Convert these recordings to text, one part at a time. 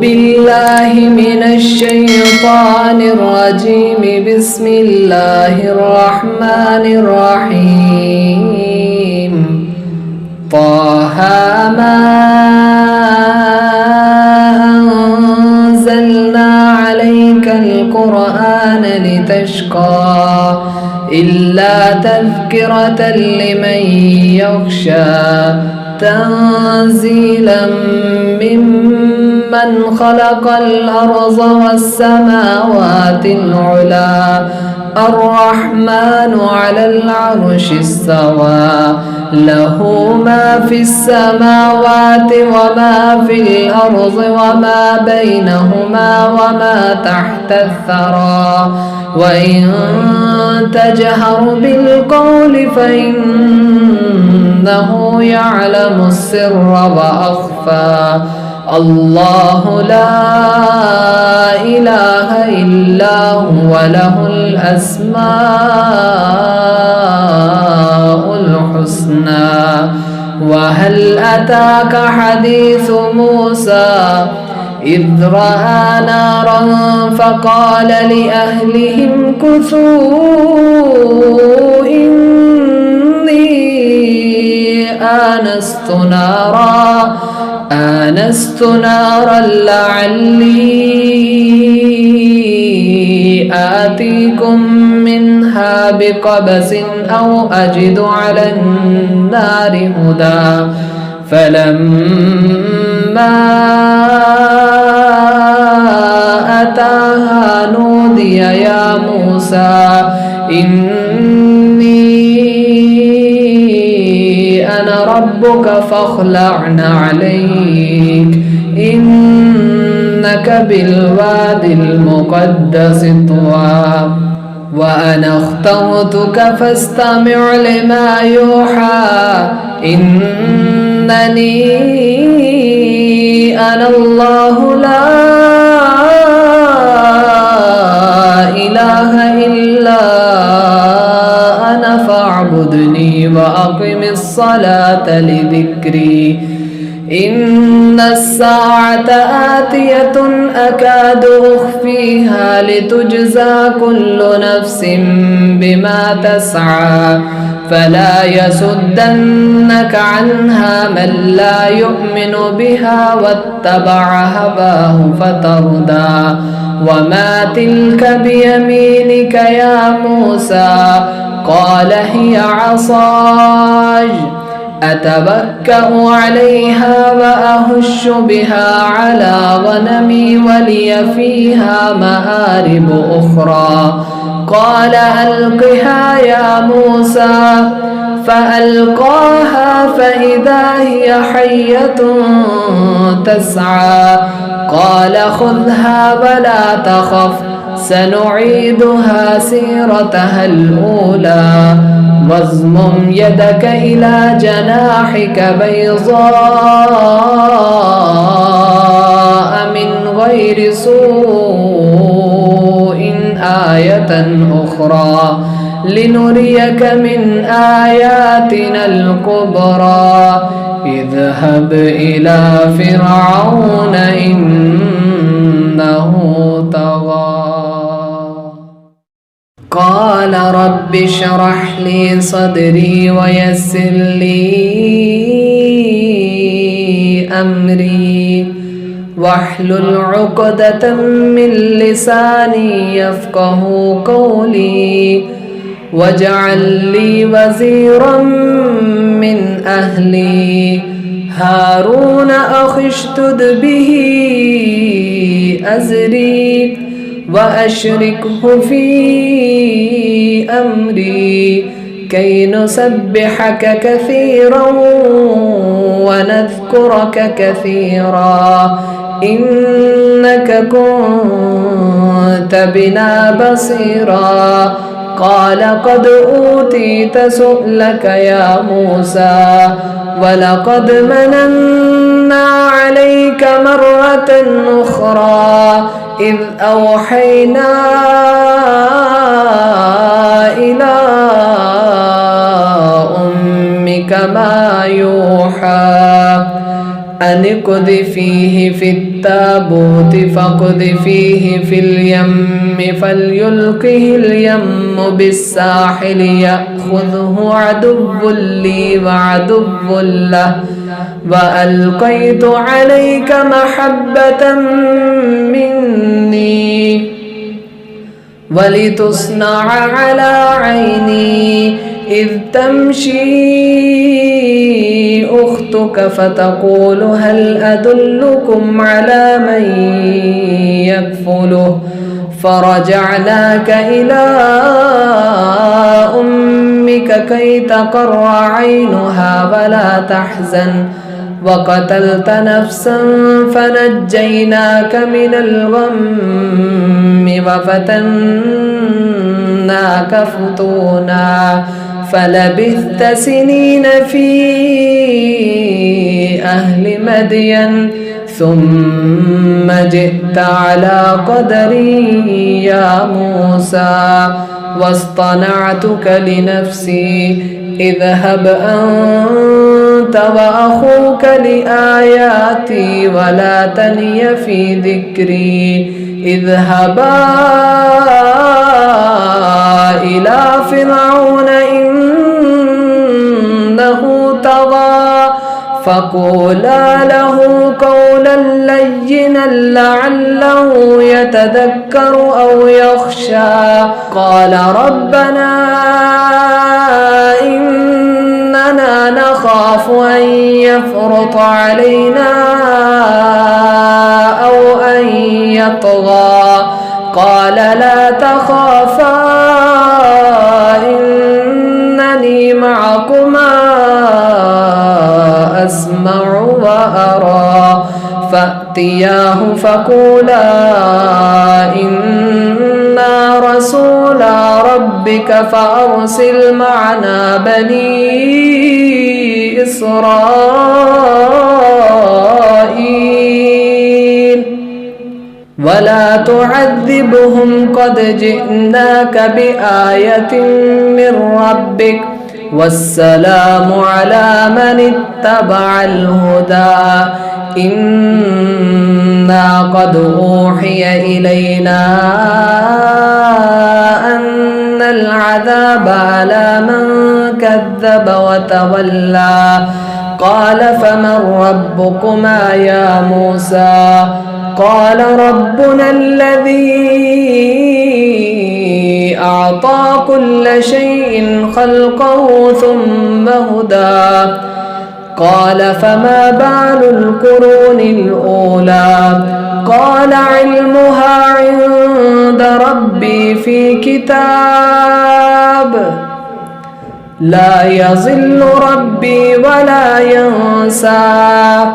بالله من الشيطان الرجيم. بسم الله الرحمن الرحيم. طه ما أنزلنا عليك القرآن لتشقى إلا تذكرة لمن يخشى تنزيلا ممن خلق الأرض والسماوات العلى الرحمن على العرش استوى له ما في السماوات وما في الأرض وما بينهما وما تحت الثرى وإن تجهر بالقول فإنه يعلم السر وأخفى. الله لا إله إلا هو له الأسماء الحسنى. وهل أتاك حديث موسى إذ رأى نارا فقال لأهلهم كثوا إني آنست نارا لعلي آتيكم منها بقبس أو أجد على النار هدى. فلما أتاها نودي يا موسى إني أنا ربك فاخلع عليك إنك بالواد المقدس طوى. وأنا اخترتك فاستمع لما يوحى إنني أنا الله لا إله إلا أنا فاعبدني وأقم الصلاة لذكري. إن الساعة آتية أكاد أخفيها لتجزى كل نفس بما تسعى فلا يصدنك عنها من لا يؤمن بها واتبع هواه فتردى. وما تلك بيمينك يا موسى قال هي عصاي أتوكأ عليها وأهش بها على غنمي ولي فيها مآرب أخرى. قال ألقها يا موسى فألقاها فإذا هي حية تسعى. قال خذها ولا تخف سنعيدها سيرتها الأولى واضمم يدك إلى جناحك بيضاء من غير سوء آية أخرى لنريك من آياتنا الكبرى. اذهب إلى فرعون إنه طغى. قال رب اشرح لي صدري ويسر لي أمري واحلل عقدة من لساني يفقه قولي واجعل لي وزيرا من أهلي هارون أخي اشدد به أزري وأشركه في أمري كي نسبحك كثيرا ونذكرك كثيرا إنك كنت بنا بصيرا. قال قد أوتيت سؤلك يا موسى ولقد مننا عليك مرة أخرى إذ أوحينا إلى أمك ما يوحى أن اقذفيه في التابوت فاقذفيه في اليم فليلقه اليم بالساحل يأخذه عدو لي وعدو له وألقيت عليك محبة مني ولتصنع على عيني إذ تمشي أختك فتقول هل أدلكم على من يكفله فرجعناك إلى أمك كي تقر عينها ولا تحزن وقتلت نفسا فنجيناك من الغم وفتناك فتونا فلبثت سنين في أهل مدين ثم جئت على قدري يا موسى واصطنعتك لنفسي اذهب أنت وأخوك لآياتي ولا تني في ذكري اذهبا إلى فرعون إنه طغى فقولا له قولا لينا لعله يتذكر أو يخشى قال ربنا إننا نخاف أن يفرط علينا أو أن يطغى قال لا تخافا إنني معكما أسمع وأرى فأتياه فقولا إنا رسولا ربك فأرسل معنا بني إسرائيل ولا تعذبهم قد جئناك بآية من ربك والسلام على من اتبع الهدى إنا قد أوحي إلينا أن العذاب على من كذب وتولى قال فمن ربكما يا موسى قال ربنا الذي أعطى كل شيء خلقه ثم هدى قال فما بال القرون الأولى قال علمها عند ربي في كتاب لا يضل ربي ولا ينسى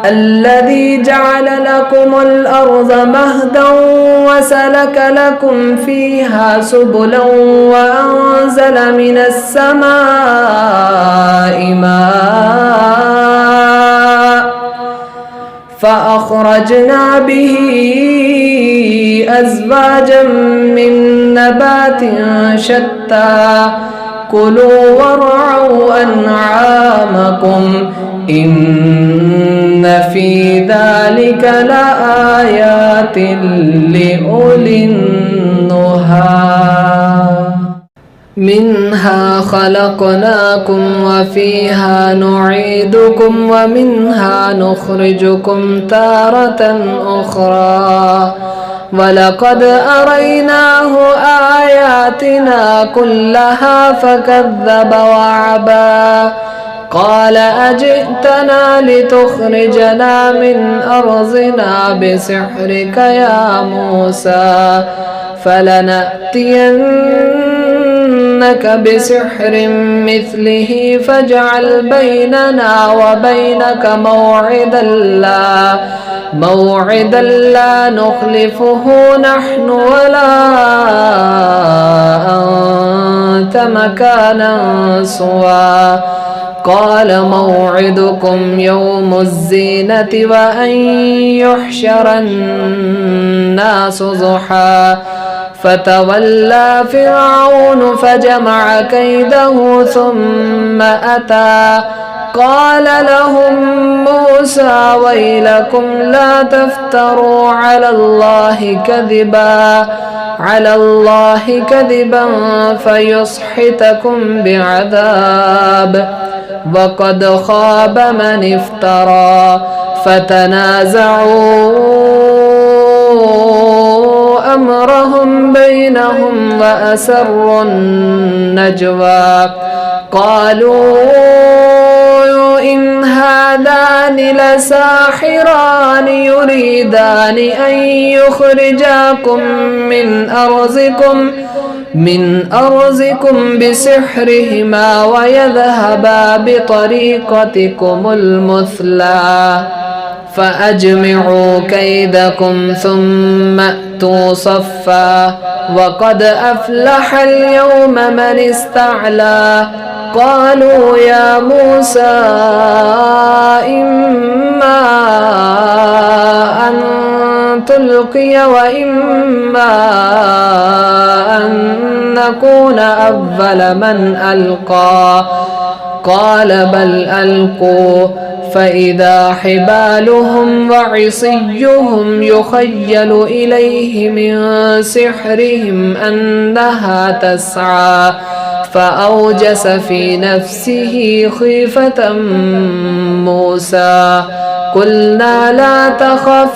الذي جعل لكم الأرض مهدا وسلك لكم فيها سبلا وأنزل من السماء ماء فأخرجنا به أزواجا من نبات شتى كلوا وارعوا أنعامكم إن في ذلك لآيات لأولي النهى منها خلقناكم وفيها نعيدكم ومنها نخرجكم تارة أخرى ولقد أريناه آياتنا كلها فكذب وعبا قال أجئتنا لتخرجنا من أرضنا بسحرك يا موسى فلنأتينك بسحر مثله فاجعل بيننا وبينك موعدا لا نخلفه نحن ولا أنت مكانا سوى قال موعدكم يوم الزينة وأن يحشر الناس ضحى فتولى فرعون فجمع كيده ثم أتى قال لهم موسى ويلكم لا تفتروا على الله كذبا فيسحتكم بعذاب وقد خاب من افترى فتنازعوا أمرهم بينهم وأسروا النجوى قالوا إن هذان لساحران يريدان أن يخرجاكم من أرضكم بسحرهما ويذهبا بطريقتكم المثلى فأجمعوا كيدكم ثم أتوا صفا وقد أفلح اليوم من استعلى قالوا يا موسى إما أن تلقي وإما أن نكون أول من ألقى قال بل ألقوا فإذا حبالهم وعصيهم يخيل إليه من سحرهم أنها تسعى فأوجس في نفسه خيفة موسى قلنا لا تخف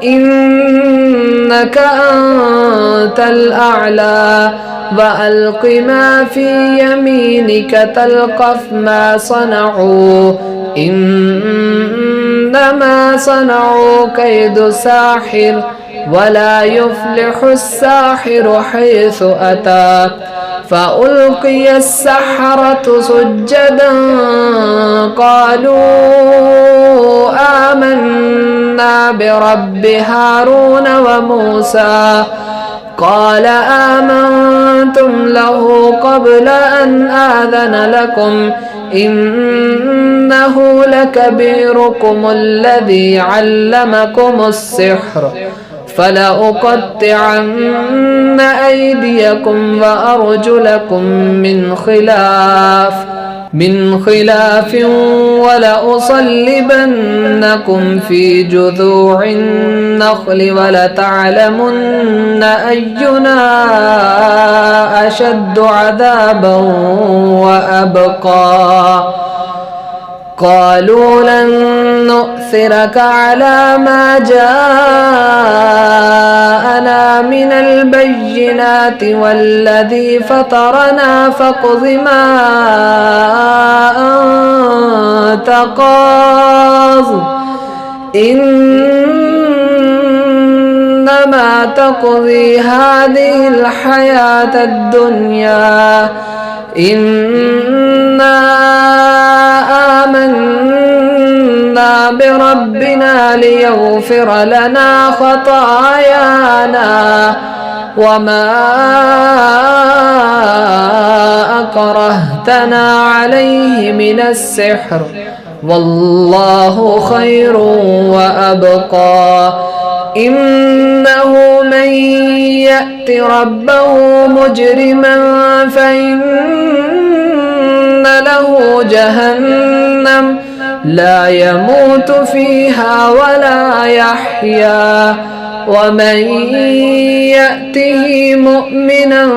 إنك أنت الأعلى وألق ما في يمينك تلقف ما صنعوا إنما صنعوا كيد ساحر ولا يفلح الساحر حيث أتى فألقي السحرة سجدا قالوا آمنا برب هارون وموسى قال آمنتم له قبل أن آذن لكم إنه لكبيركم الذي علمكم السحر فلأقطعن أيديكم وأرجلكم من خلاف ولأصلبنكم في جذوع النخل ولتعلمن أينا أشد عذابا وأبقى قالوا لن نؤثرك على ما جاءنا من البينات والذي فطرنا فاقض ما أنت قاض إنما تقضي هذه الحياة الدنيا إنا آمنا بربنا ليغفر لنا خطايانا وما أكرهتنا عليه من السحر والله خير وأبقى إنه من يأت ربه مجرما فإن له جهنم لا يموت فيها ولا يحيا ومن يأته مؤمنا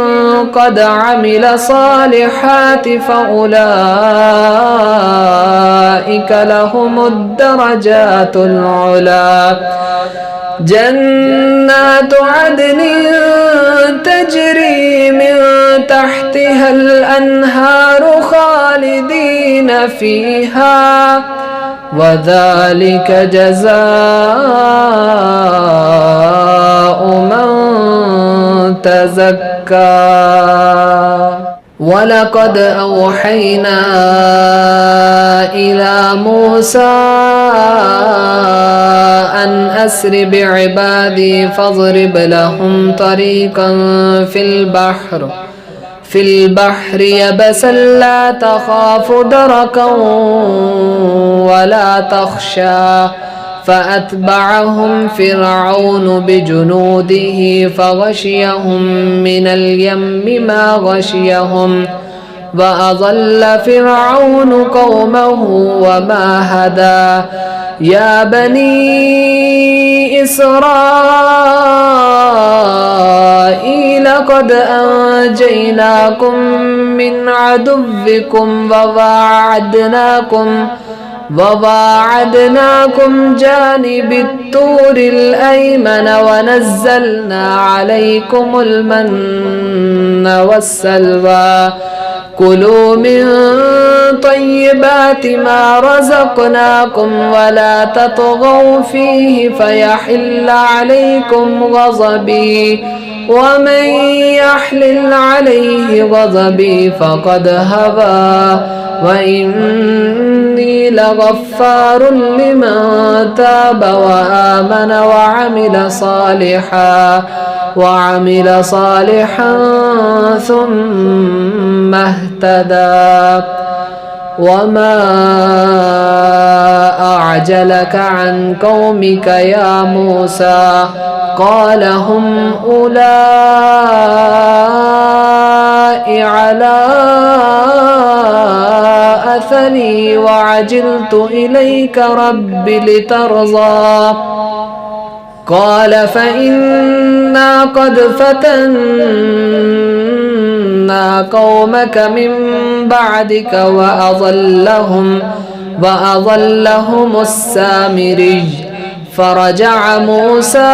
قد عمل صالحات فأولئك لهم الدرجات العلى جنات عدن تجري من تحتها الأنهار خالدين فيها وذلك جزاء من تزكى ولقد أوحينا إلى موسى أن أسر بعبادي فاضرب لهم طريقا في البحر يبسا لا تخاف دركا ولا تخشى فأتبعهم فرعون بجنوده فغشيهم من اليم ما غشيهم وأضل فرعون قومه وما هدى يا بني إسرائيل قد أنجيناكم من عدوكم وواعدناكم جانب الطور الأيمن ونزلنا عليكم المن والسلوى كلوا من طيبات ما رزقناكم ولا تطغوا فيه فيحل عليكم غضبي ومن يحلل عليه غضبي فقد هوى وإني لغفار لمن تاب وآمن وعمل صالحا ثم اهتدى وما أعجلك عن قومك يا موسى قال هم أولئك على أثري وعجلت إليك رب لترضى قال فإنا قد فتنا قومك من بعدك وأضلهم السامري فرجع موسى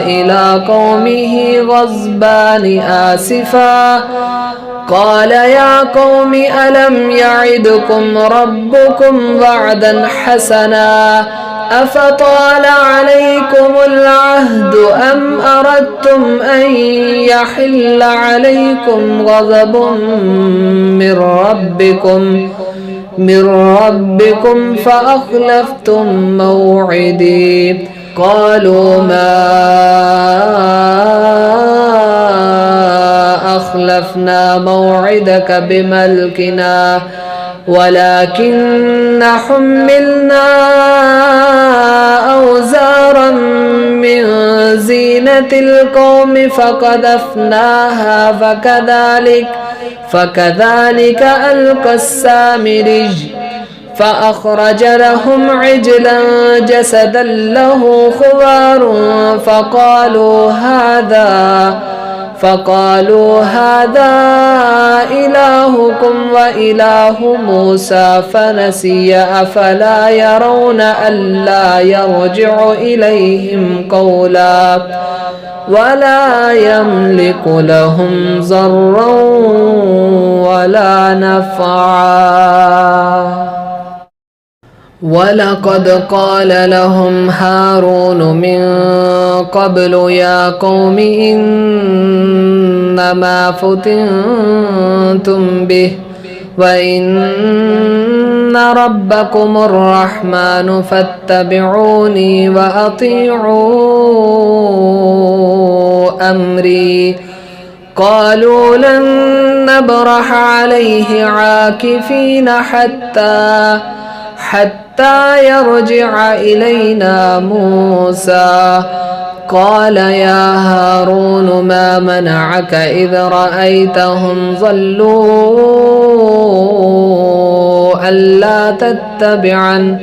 إلى قومه غضبان آسفا قال يا قوم ألم يعدكم ربكم وعدا حسنا أفطال عليكم العهد أم أردتم أن يحل عليكم غضب من ربكم فأخلفتم موعدي قالوا ما أخلفنا موعدك بملكنا ولكن حملنا أوزارا من زينة القوم فقذفناها فكذلك ألقى السامري فأخرج لهم عجلا جسدا له خوار فقالوا هذا إلهكم وإله موسى فنسي أفلا يرون ألا يرجع إليهم قولا ولا يملك لهم ضرا ولا نفعا ولقد قال لهم هارون من قبل يا قوم إنما فتنتم به وإن ربكم الرحمن فاتبعوني وأطيعوا أمري قالوا لن نبرح عليه عاكفين حتى يرجع إلينا موسى قال يا هارون ما منعك إذ رأيتهم ضلوا ألا تتبعن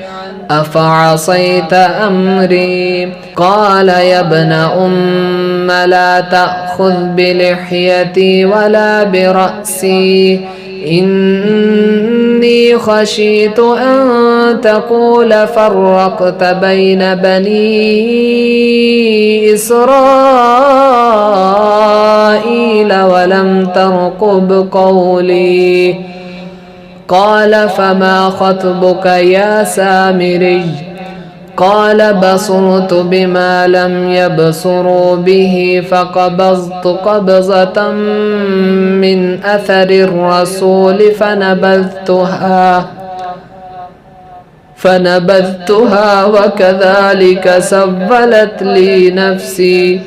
أفعصيت أمري قال يا ابن أم لا تأخذ بلحيتي ولا برأسي إني خشيت أن تقول فرقت بين بني إسرائيل ولم ترقب قولي قال فما خطبك يا سامري قال بصرت بما لم يبصروا به فقبضت قبضة من أثر الرسول فنبذتها وكذلك سولت لي نفسي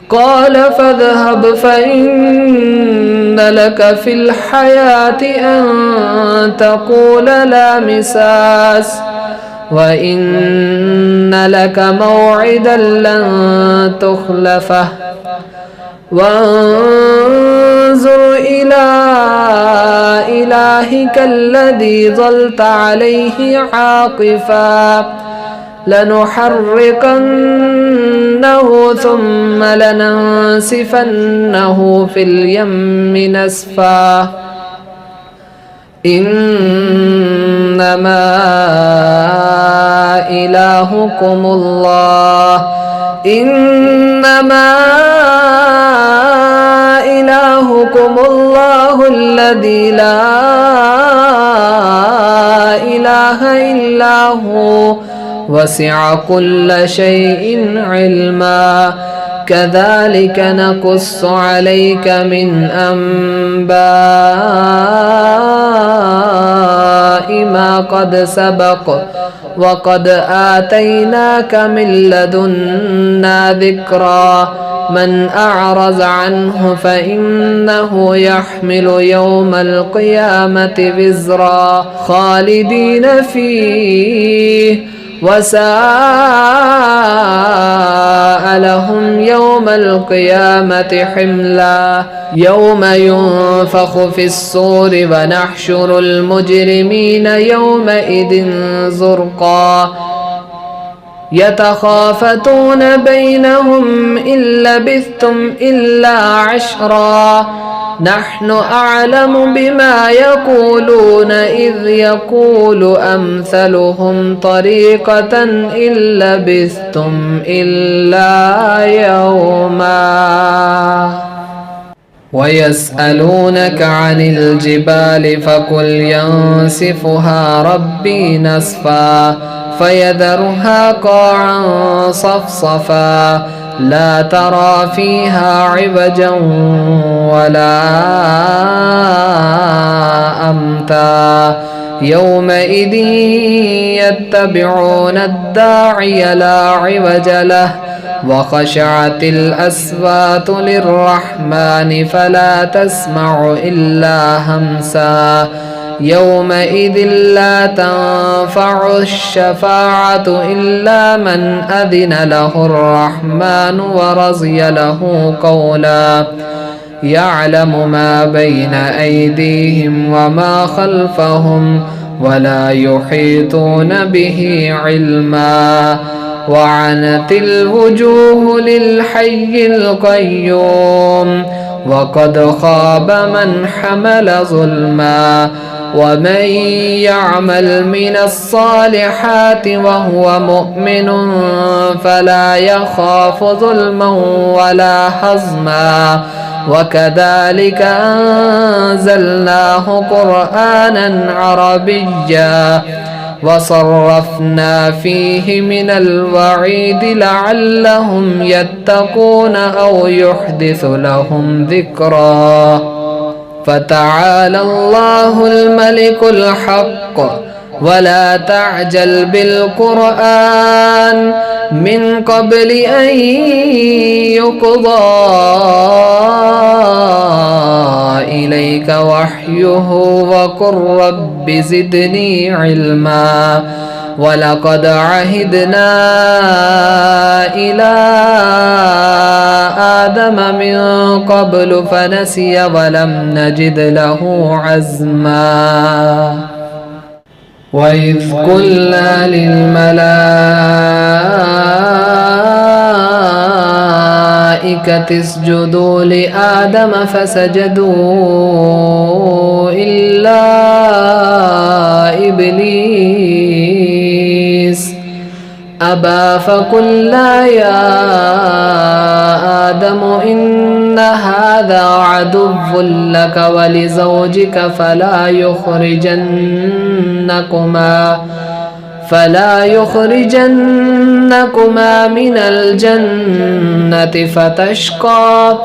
قال فاذهب فإن لك في الحياة أن تقول لا مساس وإن لك موعدا لن تخلفه وانظر انظر إلى إلهك الذي ظلت عليه عاقفا لنحرقنه ثم لننسفنه في اليم نسفا إنما إلهكم الله إنما إلهكم الله الذي لا إله إلا هو وسع كل شيء علما كذلك نقص عليك من أنباء ما قد سبق وقد آتيناك من لدنا ذكرا من أعرض عنه فإنه يحمل يوم القيامة وزرا خالدين فيه وساء لهم يوم القيامة حملا يوم ينفخ في الصور ونحشر المجرمين يومئذ زرقا يتخافتون بينهم إن لبثتم إلا عشرا نحن أعلم بما يقولون إذ يقول أمثلهم طريقة إن لبثتم إلا يوما ويسألونك عن الجبال فقل ينسفها ربي نسفا فيذرها قاعا صفصفا لا ترى فيها عوجا ولا أمتا يومئذ يتبعون الداعي لا عوج له وخشعت الأصوات للرحمن فلا تسمع إلا همسا يومئذ لا تنفع الشفاعة إلا من أذن له الرحمن ورضي له قولا يعلم ما بين أيديهم وما خلفهم ولا يحيطون به علما وعنت الوجوه للحي القيوم وقد خاب من حمل ظلما ومن يعمل من الصالحات وهو مؤمن فلا يخاف ظلما ولا هضما وكذلك أنزلناه قرآنا عربيا وصرفنا فيه من الوعيد لعلهم يتقون أو يحدث لهم ذكرا فتعالى الله الملك الحق ولا تعجل بالقرآن من قبل أن يقضى إليك وحيه وقل رب زدني علما ولقد عهدنا إلى آدم من قبل فنسي ولم نجد له عزما وإذ قلنا للملائكة اسجدوا لآدم فسجدوا إلا إبليس أبى فقلنا يا آدم إن هذا عدو لك ولزوجك فلا يخرجنكما من الجنة فتشقى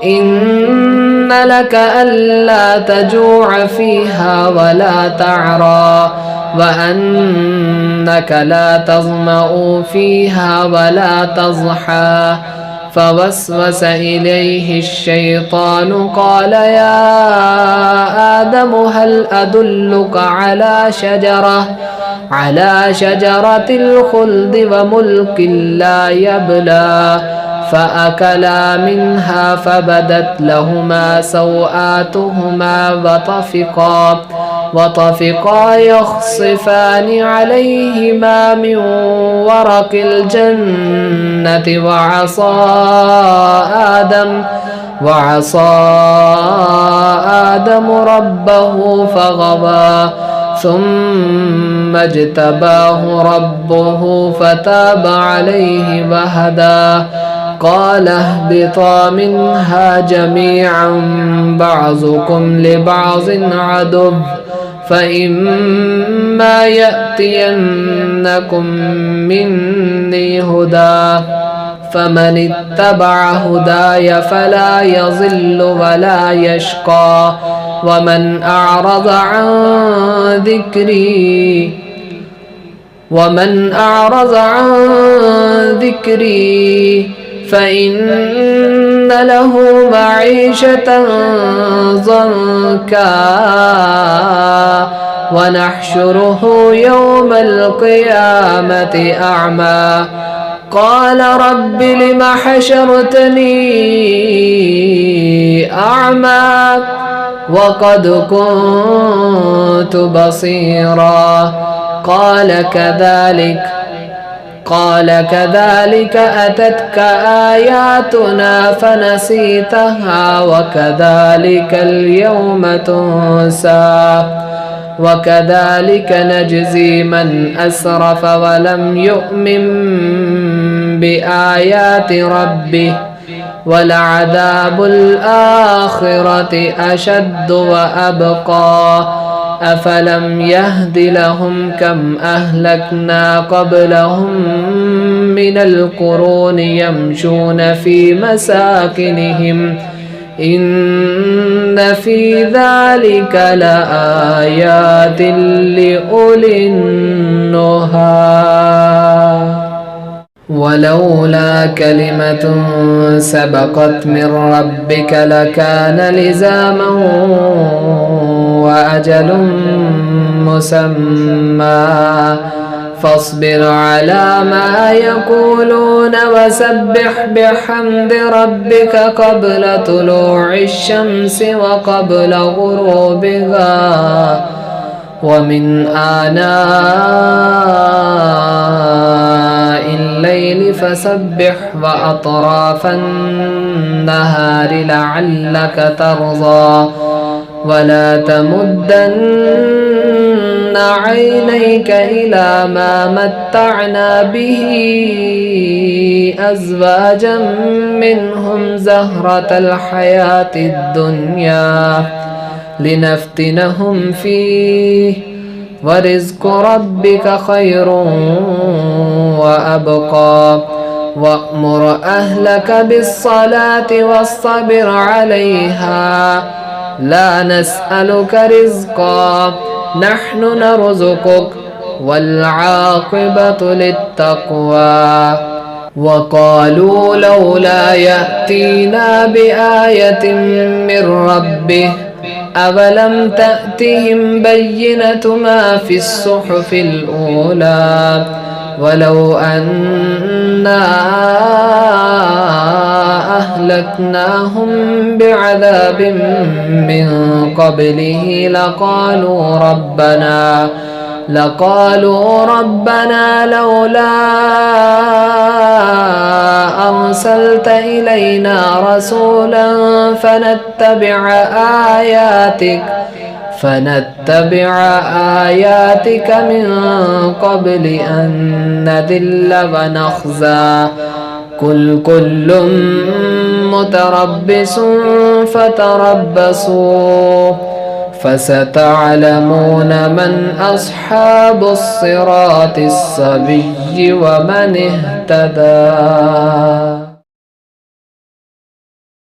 إن لك ألا تجوع فيها ولا تعرى وأنك لا تظمأ فيها ولا تضحى فوسوس إليه الشيطان قال يا آدم هل أدلك على شجرة الخلد وملك لا يبلى فأكلا منها فبدت لهما سوآتهما وطفقا يخصفان عليهما من ورق الجنة وعصى آدم ربه فغوى ثم اجتباه ربه فتاب عليه وهدى قال اهبطا منها جميعا بعضكم لبعض عدو فإما يأتينكم مني هدى فمن اتبع هداي فلا يضل ولا يشقى ومن أعرض عن ذكري فإن له معيشة ضنكا ونحشره يوم القيامة أعمى قال رب لم حشرتني أعمى وقد كنت بصيرا قال كذلك أتتك آياتنا فنسيتها وكذلك اليوم تنسى وكذلك نجزي من أسرف ولم يؤمن بآيات ربه ولعذاب الآخرة أشد وأبقى أفلم يهد لهم كم أهلكنا قبلهم من القرون يمشون في مساكنهم إن في ذلك لآيات لأولي النهى ولولا كلمة سبقت من ربك لكان لزاما وأجل مسمى فاصبر على ما يقولون وسبح بحمد ربك قبل طلوع الشمس وقبل غروبها ومن آناء الليل فسبح وأطراف النهار لعلك ترضى ولا تمدن عينيك إلى ما متعنا به أزواجا منهم زهرة الحياة الدنيا لنفتنهم فيه ورزق ربك خير وأبقى وأمر أهلك بالصلاة واصطبر عليها لا نسألك رزقا نحن نرزقك والعاقبة للتقوى وقالوا لولا يأتينا بآية من ربه أولم تأتهم بينة ما في الصحف الأولى ولو أنا أهلكناهم بعذاب من قبله لقالوا ربنا لولا أرسلت إلينا رسولا فنتبع آياتك من قبل أن نذل ونخزى قل كل متربص فتربصوا فستعلمون من أصحاب الصراط السوي ومن اهتدى.